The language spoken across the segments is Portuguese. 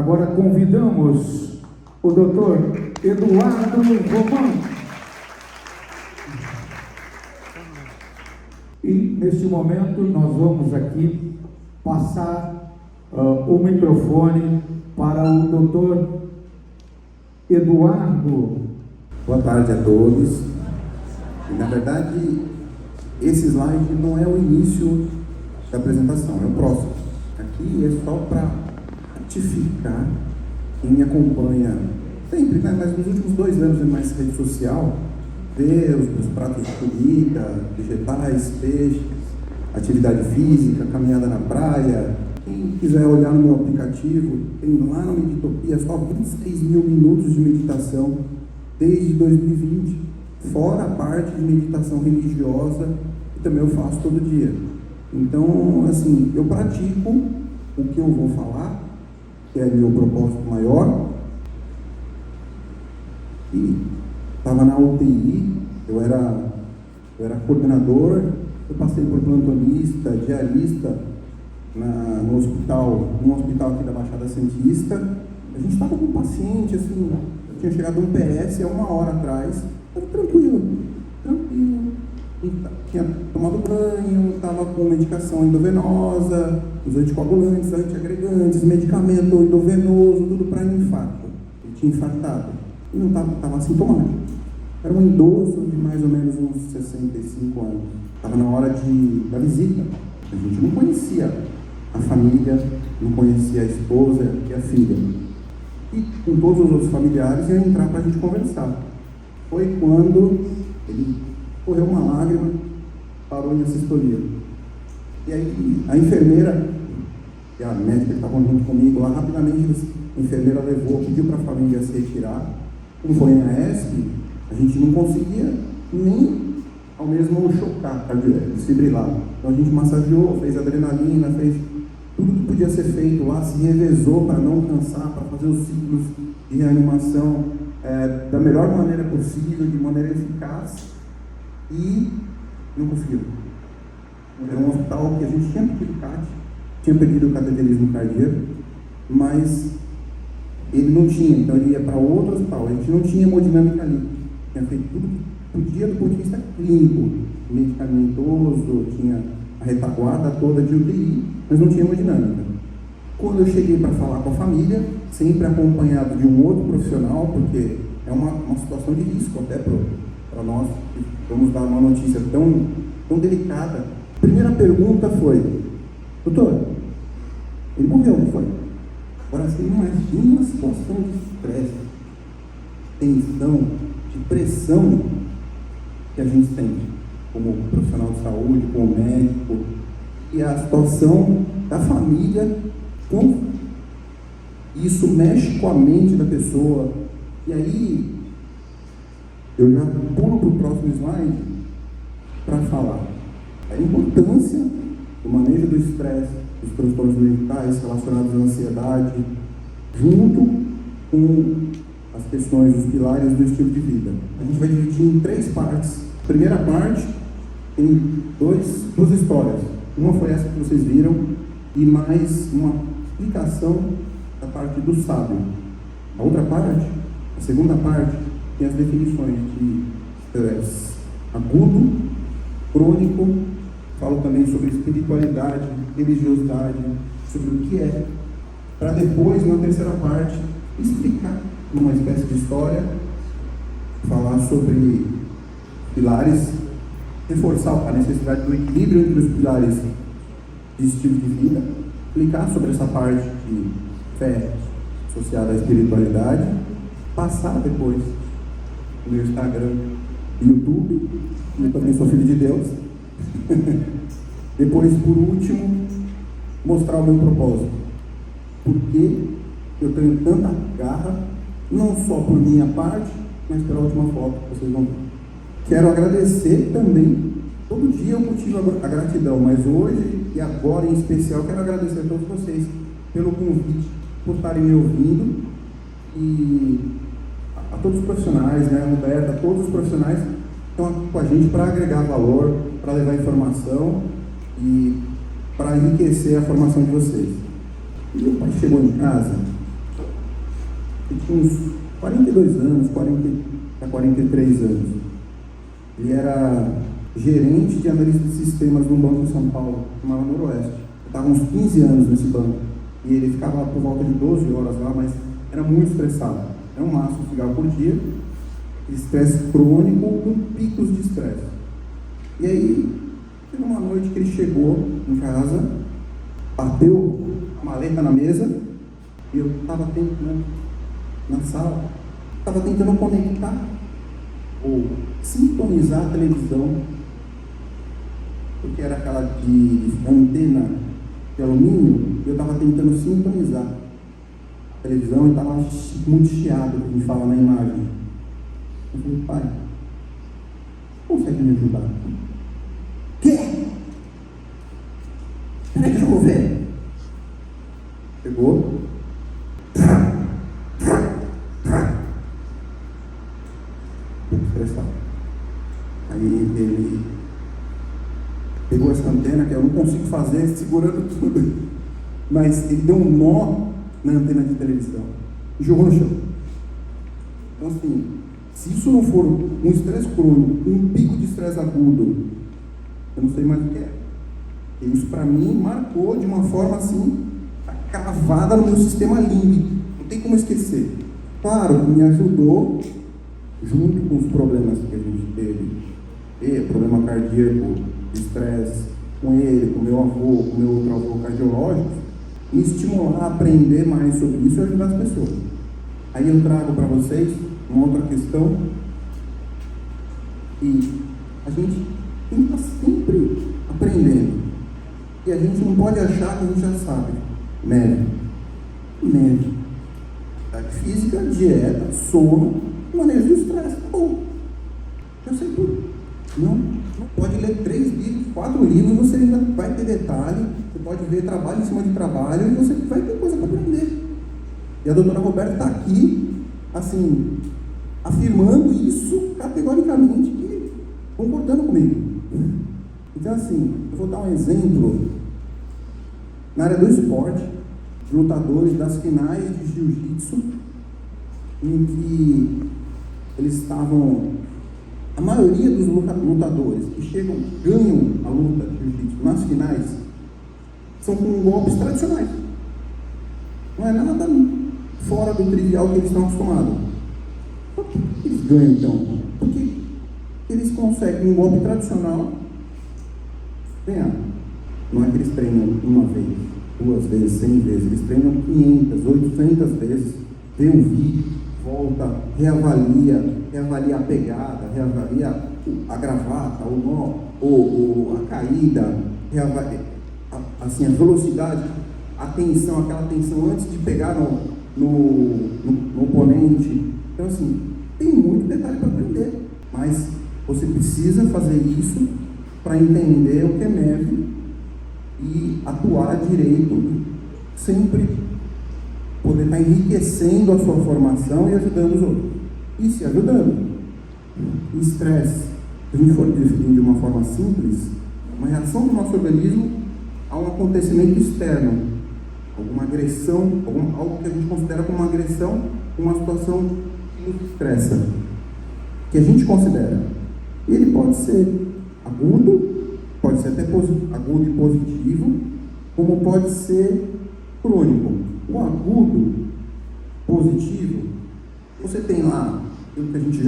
Agora convidamos o doutor Eduardo Romão. E neste momento nós vamos aqui passar o microfone para o doutor Eduardo. Boa tarde a todos. E, na verdade, esse slide não é o início da apresentação, é o próximo. Aqui é só para ratificar quem me acompanha sempre, né? Mas nos últimos 2 anos em mais rede social, ver os pratos de comida, vegetais, peixes, atividade física, caminhada na praia. Quem quiser olhar no meu aplicativo, tem lá no Meditopia só 26 mil minutos de meditação desde 2020, fora a parte de meditação religiosa, que também eu faço todo dia. Então, assim, eu pratico o que eu vou falar, que é meu propósito maior. E estava na UTI, eu era coordenador, eu passei por plantonista, diarista num hospital aqui da Baixada Santista. A gente estava com um paciente, assim, eu tinha chegado um PS há 1 hora atrás, estava tranquilo, tinha tomado banho, estava com medicação endovenosa, os anticoagulantes, antiagregantes, medicamento endovenoso, tudo para infarto. Ele tinha infartado e não estava assintomático. Era um idoso de mais ou menos uns 65 anos. Estava na hora da visita. A gente não conhecia a família, não conhecia a esposa e a filha. E com todos os outros familiares iam entrar para a gente conversar. Foi quando ele correu uma lágrima, parou em assistolia. E aí a enfermeira, e a médica que estava junto comigo lá, rapidamente a enfermeira levou, pediu para a família se retirar. Como foi na ESP, a gente não conseguia nem ao mesmo chocar, desfibrilar. Então a gente massageou, fez adrenalina, fez tudo que podia ser feito lá, se revezou para não cansar, para fazer os ciclos de reanimação da melhor maneira possível, de maneira eficaz, e não conseguiu. Era um hospital que a gente tinha pedido CAT, tinha pedido cateterismo cardíaco, mas ele não tinha, então ele ia para outro hospital. A gente não tinha hemodinâmica ali, tinha feito tudo que podia do ponto de vista clínico, medicamentoso, tinha a retaguarda toda de UTI, mas não tinha hemodinâmica. Quando eu cheguei para falar com a família, sempre acompanhado de um outro profissional, porque é uma situação de risco até para nós, que vamos dar uma notícia tão delicada. A primeira pergunta foi: doutor, ele morreu, não foi? Agora você imagina a situação de estresse, tensão, de pressão que a gente tem como profissional de saúde, como médico, e a situação da família, como isso mexe com a mente da pessoa. E aí, eu já pulo para o próximo slide para falar a importância do manejo do estresse, dos transtornos mentais relacionados à ansiedade, junto com as questões, os pilares do estilo de vida. A gente vai dividir em 3 partes. A primeira parte tem duas histórias. Uma foi essa que vocês viram, e mais uma explicação da parte do sábio. A outra parte, a segunda parte, tem as definições de estresse agudo, crônico, falo também sobre espiritualidade, religiosidade, sobre o que é, para depois, na terceira parte, explicar numa espécie de história, falar sobre pilares, reforçar a necessidade do equilíbrio entre os pilares de estilo de vida, explicar sobre essa parte de fé associada à espiritualidade, passar depois no meu Instagram e YouTube, eu também sou filho de Deus. Depois, por último, mostrar o meu propósito. Por que eu tenho tanta garra, não só por minha parte, mas pela última foto que vocês vão ver. Quero agradecer também, todo dia eu cultivo a gratidão, mas hoje e agora em especial quero agradecer a todos vocês pelo convite, por estarem me ouvindo, e a todos os profissionais, né, Roberta, a todos os profissionais que estão aqui com a gente para agregar valor, para levar informação e para enriquecer a formação de vocês. E o pai chegou em casa, Ele tinha uns 42 anos, 40 a 43 anos. Ele era gerente de analista de sistemas num banco em São Paulo, chamava Noroeste. Eu estava uns 15 anos nesse banco. E ele ficava por volta de 12 horas lá, mas era muito estressado. Era um máximo de cigarro por dia, estresse crônico com picos de estresse. E aí, teve uma noite que ele chegou em casa, bateu a maleta na mesa, e eu estava tentando, na sala, estava tentando conectar ou sintonizar a televisão, porque era aquela de antena de alumínio, e eu estava tentando sintonizar a televisão e estava muito chiado, como fala na imagem. Eu falei, pai, consegue me ajudar? Quê? Peraí que eu vou ver. Pegou. Muito estressado. Aí ele pegou essa antena, que eu não consigo fazer segurando tudo, mas ele deu um nó na antena de televisão e jogou no chão. Então assim, se isso não for um estresse crônico, um pico de estresse agudo, eu não sei mais o que é. E isso para mim marcou de uma forma assim, cravada no meu sistema límbico, não tem como esquecer. Claro, me ajudou, junto com os problemas que a gente teve, problema cardíaco, estresse, com ele, com meu avô, com meu outro avô cardiológico, me estimular a aprender mais sobre isso e ajudar as pessoas. Aí eu trago para vocês uma outra questão, e a gente tem que estar sempre aprendendo, e a gente não pode achar que a gente já sabe. Médio. Atividade física, dieta, sono, manejo do estresse. Bom, eu sei tudo. Não pode ler 3 livros, 4 livros, você ainda vai ter detalhe, você pode ver trabalho em cima de trabalho e você vai ter coisa para aprender. E a doutora Roberta está aqui, assim, afirmando isso categoricamente e concordando comigo. Então, assim, eu vou dar um exemplo na área do esporte, lutadores das finais de jiu-jitsu, em que eles estavam, a maioria dos lutadores que chegam, ganham a luta de jiu-jitsu nas finais, são com golpes tradicionais. Não é nada fora do trivial que eles estão acostumados. Por que eles ganham então? Porque eles conseguem um golpe tradicional ganhar. Não é que eles treinam uma vez, 2 vezes, 100 vezes, eles treinam 500, 800 vezes, vê um vídeo, volta, reavalia a pegada, reavalia a gravata, o nó, a caída, reavalia assim, a velocidade, a tensão, aquela tensão antes de pegar no oponente. Então, assim, tem muito detalhe para aprender, mas você precisa fazer isso para entender o que é MEV e atuar direito, sempre poder estar enriquecendo a sua formação e ajudando os outros. E se ajudando. Estresse, se a gente for definir de uma forma simples, uma reação do nosso organismo a um acontecimento externo, alguma agressão, algo que a gente considera como uma agressão, uma situação que nos estressa, que a gente considera. Ele pode ser agudo, pode ser até agudo e positivo, como pode ser crônico. O agudo, positivo, você tem lá, aquilo que a gente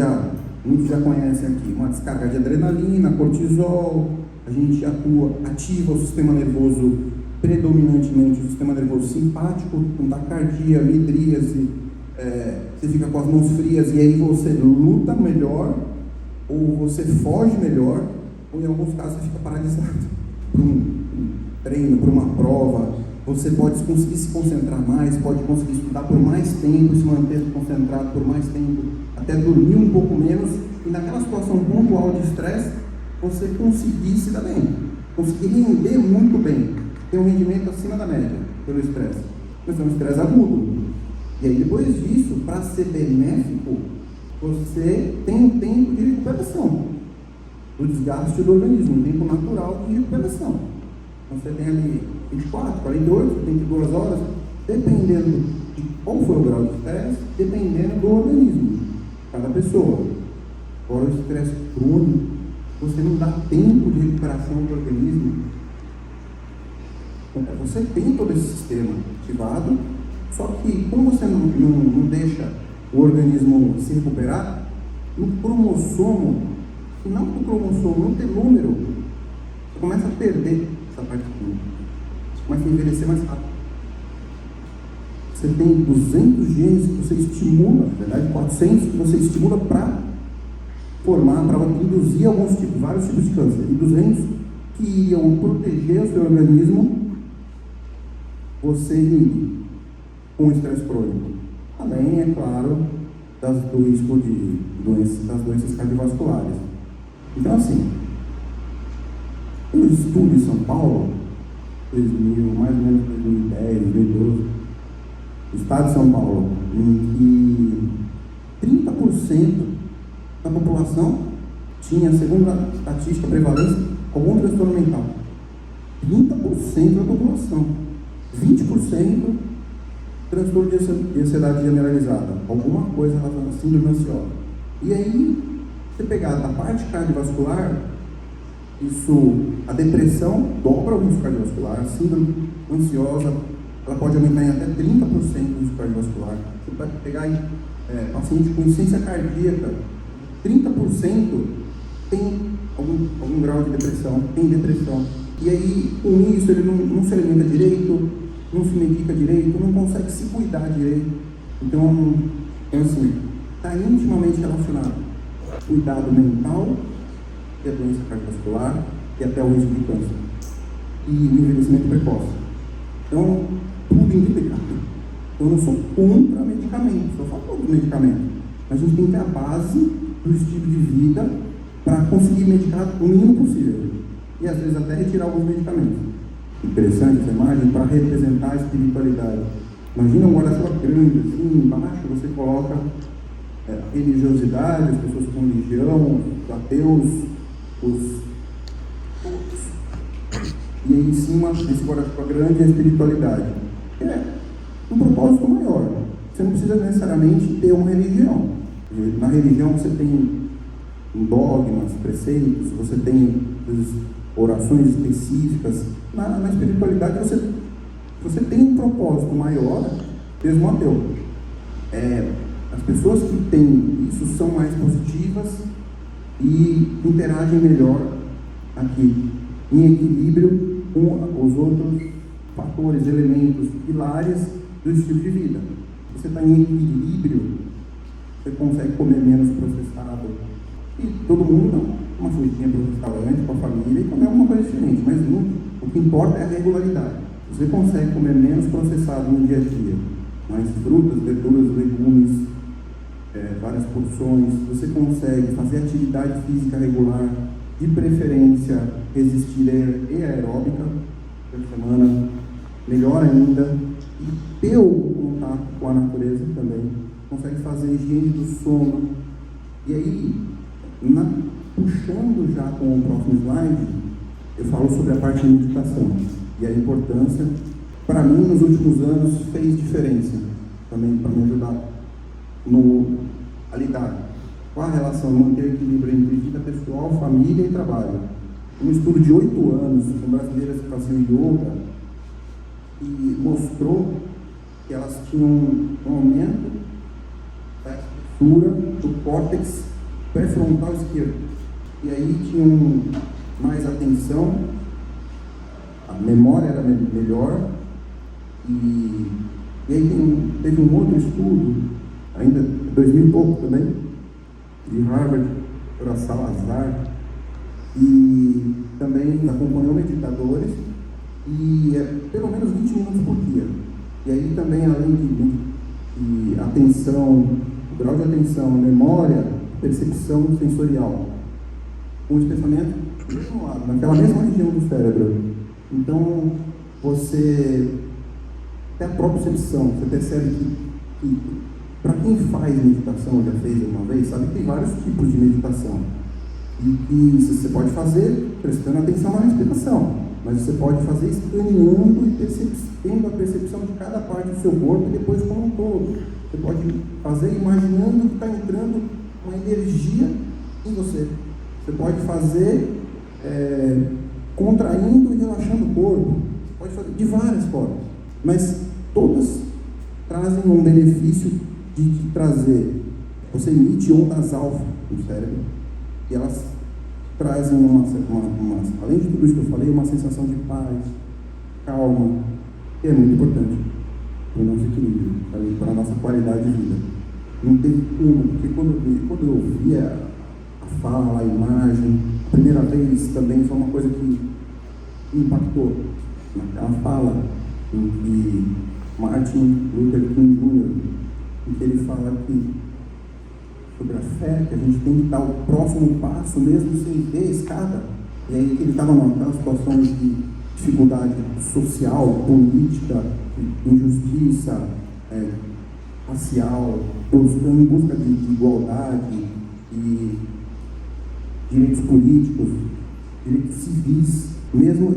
muitos já conhecem aqui, uma descarga de adrenalina, cortisol, a gente ativa o sistema nervoso, predominantemente o sistema nervoso simpático, com taquicardia, midríase, você fica com as mãos frias e aí você luta melhor, ou você foge melhor, ou em alguns casos você fica paralisado por um treino, por uma prova. Você pode conseguir se concentrar mais, pode conseguir estudar por mais tempo, se manter concentrado por mais tempo, até dormir um pouco menos, e naquela situação pontual de estresse, você conseguir se dar bem, conseguir render muito bem, ter um rendimento acima da média pelo estresse. Mas é um estresse agudo. E aí depois disso, para ser benéfico, você tem um tempo de recuperação do desgaste do organismo, um tempo natural de recuperação. Então você tem ali 24, 48, 32 horas, dependendo de qual for o grau de estresse, dependendo do organismo, cada pessoa. Agora, o estresse crônico, você não dá tempo de recuperação do organismo. Você tem todo esse sistema ativado, só que como você não deixa o organismo se recuperar, no cromossomo, se não no cromossomo, no telômero, você começa a perder essa parte química. Você começa a envelhecer mais rápido. Você tem 200 genes que você estimula, na verdade 400 que você estimula para formar, para induzir vários tipos de câncer, e 200 que iam proteger o seu organismo, você inibe com o estresse crônico. Além, é claro, do risco de das doenças cardiovasculares. Então, assim, um estudo em São Paulo, 2000, mais ou menos 2010, 2012, no estado de São Paulo, em que 30% da população tinha, segundo a estatística prevalência, algum transtorno mental. 30% da população. 20% transtorno de ansiedade generalizada, alguma coisa relacionada à síndrome ansiosa. E aí, você pegar da parte cardiovascular, a depressão dobra o risco cardiovascular, a síndrome ansiosa, ela pode aumentar em até 30% o risco cardiovascular. Você pode pegar paciente com insuficiência cardíaca, 30% tem algum grau de depressão, tem depressão. E aí, com isso, ele não se alimenta direito, não se medica direito, não consegue se cuidar direito. Então assim, está intimamente relacionado cuidado mental e a doença cardiovascular e até o risco de câncer e o envelhecimento precoce. Então, tudo integrado. Eu não sou contra medicamento, sou a favor do medicamento, mas a gente tem que ter a base do estilo de vida para conseguir medicar o mínimo possível e às vezes até retirar alguns medicamentos. Interessante essa imagem para representar a espiritualidade. Imagina um guarda-chuva grande, assim, embaixo você coloca a religiosidade, as pessoas com religião, os ateus, os e aí em cima desse guarda-chuva grande a espiritualidade. É um propósito maior. Você não precisa necessariamente ter uma religião. Na religião você tem dogmas, preceitos, você tem orações específicas. Na espiritualidade você tem um propósito maior, mesmo ateu. As pessoas que têm isso são mais positivas e interagem melhor aqui, em equilíbrio com os outros fatores, elementos, pilares do estilo de vida. Se você está em equilíbrio, você consegue comer menos processado. E todo mundo não. Uma frutinha para o restaurante, com a família, e comer alguma coisa diferente. Mas o que importa é a regularidade. Você consegue comer menos processado no dia a dia. Mais frutas, verduras, legumes, várias porções. Você consegue fazer atividade física regular, de preferência resistir e aeróbica por semana, melhor ainda, e ter o contato com a natureza também. Consegue fazer higiene do sono. E aí, puxando já com o próximo slide, eu falo sobre a parte de meditação e a importância. Para mim, nos últimos anos, fez diferença também para me ajudar a lidar com a relação, manter equilíbrio entre vida pessoal, família e trabalho. Um estudo de 8 anos com brasileiras que faziam yoga e mostrou que elas tinham um aumento da estrutura do córtex pré-frontal esquerdo. E aí tinham mais atenção, a memória era melhor, e aí teve um outro estudo, ainda 2000 e pouco também, de Harvard, para Salazar, e também acompanhou meditadores, e pelo menos 20 minutos por dia. E aí também, além de atenção, o grau de atenção, memória, percepção sensorial, com especialmente do mesmo lado, naquela mesma região do cérebro. Então, até a propriocepção, você percebe que para quem faz meditação, já fez uma vez, sabe que tem vários tipos de meditação. E que você pode fazer prestando atenção na respiração. mas você pode fazer escaneando e tendo a percepção de cada parte do seu corpo e depois como um todo. Você pode fazer imaginando que está entrando uma energia em você. Você pode fazer contraindo e relaxando o corpo. Pode fazer de várias formas, mas todas trazem um benefício de trazer. Você emite ondas alfa no cérebro e elas trazem além de tudo isso que eu falei, uma sensação de paz, calma, que é muito importante para o nosso equilíbrio, para a nossa qualidade de vida. Não tem como, porque quando eu via a fala, a imagem, a primeira vez também foi uma coisa que me impactou. Naquela fala em que Martin Luther King Jr., em que ele fala que sobre a fé, que a gente tem que dar o próximo passo, mesmo sem ver a escada. E aí ele estava naquela situação de dificuldade social, política, injustiça, racial, em busca de igualdade e direitos políticos, direitos civis, mesmo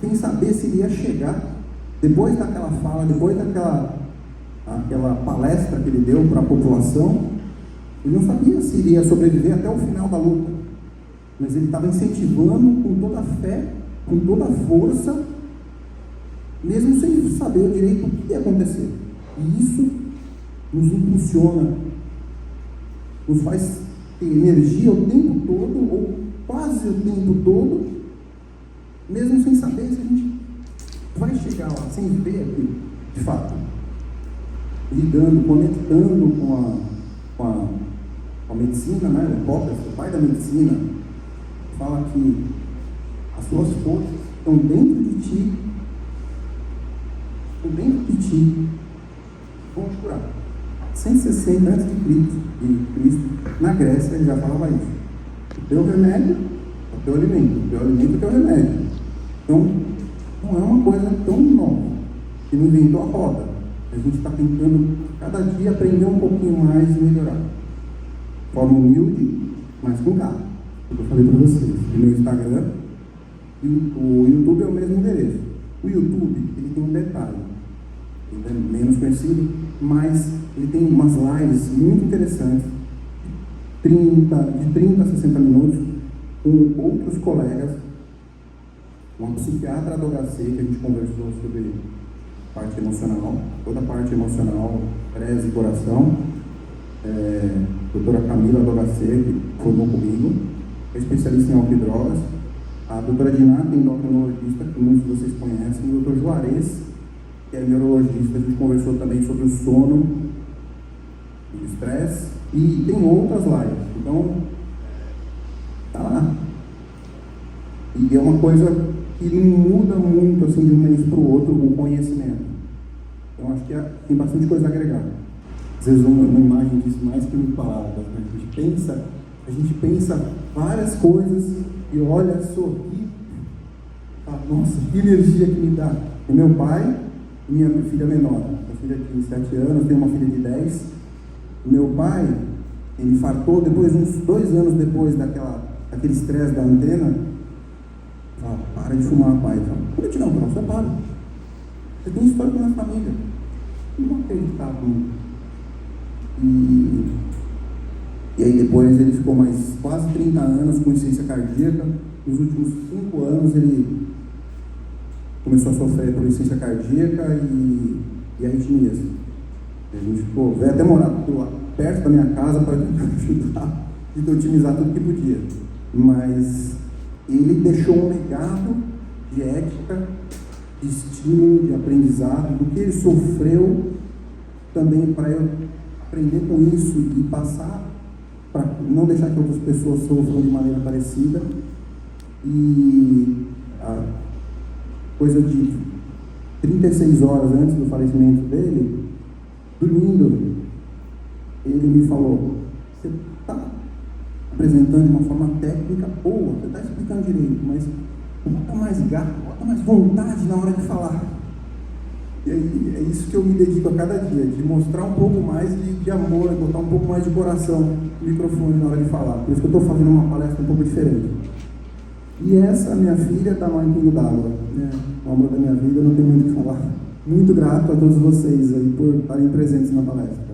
sem saber se ele ia chegar. Depois daquela fala, depois daquela palestra que ele deu para a população, ele não sabia se iria sobreviver até o final da luta, mas ele estava incentivando com toda a fé, com toda a força, mesmo sem saber direito o que ia acontecer. E isso nos impulsiona, nos faz ter energia o tempo todo, ou quase o tempo todo, mesmo sem saber se a gente vai chegar lá, sem ver aquilo, de fato. Lidando, conectando com a medicina, né? O pai da medicina, fala que as suas forças estão dentro de ti, vão te curar. 160 antes de Cristo, na Grécia, ele já falava isso. O teu remédio é o teu alimento, o teu alimento é o teu remédio. Então, não é uma coisa tão nova, que não inventou a roda. A gente está tentando, cada dia, aprender um pouquinho mais e melhorar. De forma humilde, mas com calma. Eu falei para vocês, no meu Instagram, o YouTube é o mesmo endereço. O YouTube, ele tem um detalhe, ele é menos conhecido, mas ele tem umas lives muito interessantes, de 30 a 60 minutos, com outros colegas, uma psiquiatra do HC, que a gente conversou sobre parte emocional, toda a parte emocional, presa e coração, doutora Camila do HC, que formou comigo, é especialista em álcool e drogas, a doutora Dinata, endocrinologista, que muitos de vocês conhecem, e o doutor Juarez, que é neurologista. A gente conversou também sobre o sono, o estresse, e tem outras lives. Então, tá lá. E é uma coisa que não muda muito assim de um mês para o outro o conhecimento. Então, acho que tem bastante coisa a agregar. Às vezes uma imagem diz mais que mil palavras. A gente pensa várias coisas e olha, sorri, fala, nossa, que energia que me dá. E meu pai e minha filha menor, minha filha tem 7 anos, tenho uma filha de 10. Meu pai, ele infartou depois, uns 2 anos depois daquele estresse da antena. Fala, para de fumar, pai. Fala, por que não, você para. Você tem história com a minha família. Não acreditar comigo. E aí depois ele ficou mais quase 30 anos com insuficiência cardíaca. Nos últimos 5 anos ele começou a sofrer por insuficiência cardíaca e arritmias. A gente veio até morar perto da minha casa para ajudar e otimizar tudo que podia. Mas ele deixou um legado de ética, de estímulo, de aprendizado, do que ele sofreu também para eu aprender com isso e passar, para não deixar que outras pessoas sofram de maneira parecida. E a coisa de 36 horas antes do falecimento dele, dormindo, ele me falou, você está apresentando de uma forma técnica boa, você está explicando direito, mas bota mais garra, bota mais vontade na hora de falar. E aí, é isso que eu me dedico a cada dia, de mostrar um pouco mais de amor, botar um pouco mais de coração no microfone na hora de falar. Por isso que eu estou fazendo uma palestra um pouco diferente. E essa minha filha está marcando d'água, né? O amor da minha vida, não tem muito o que falar. Muito grato a todos vocês aí por estarem presentes na palestra.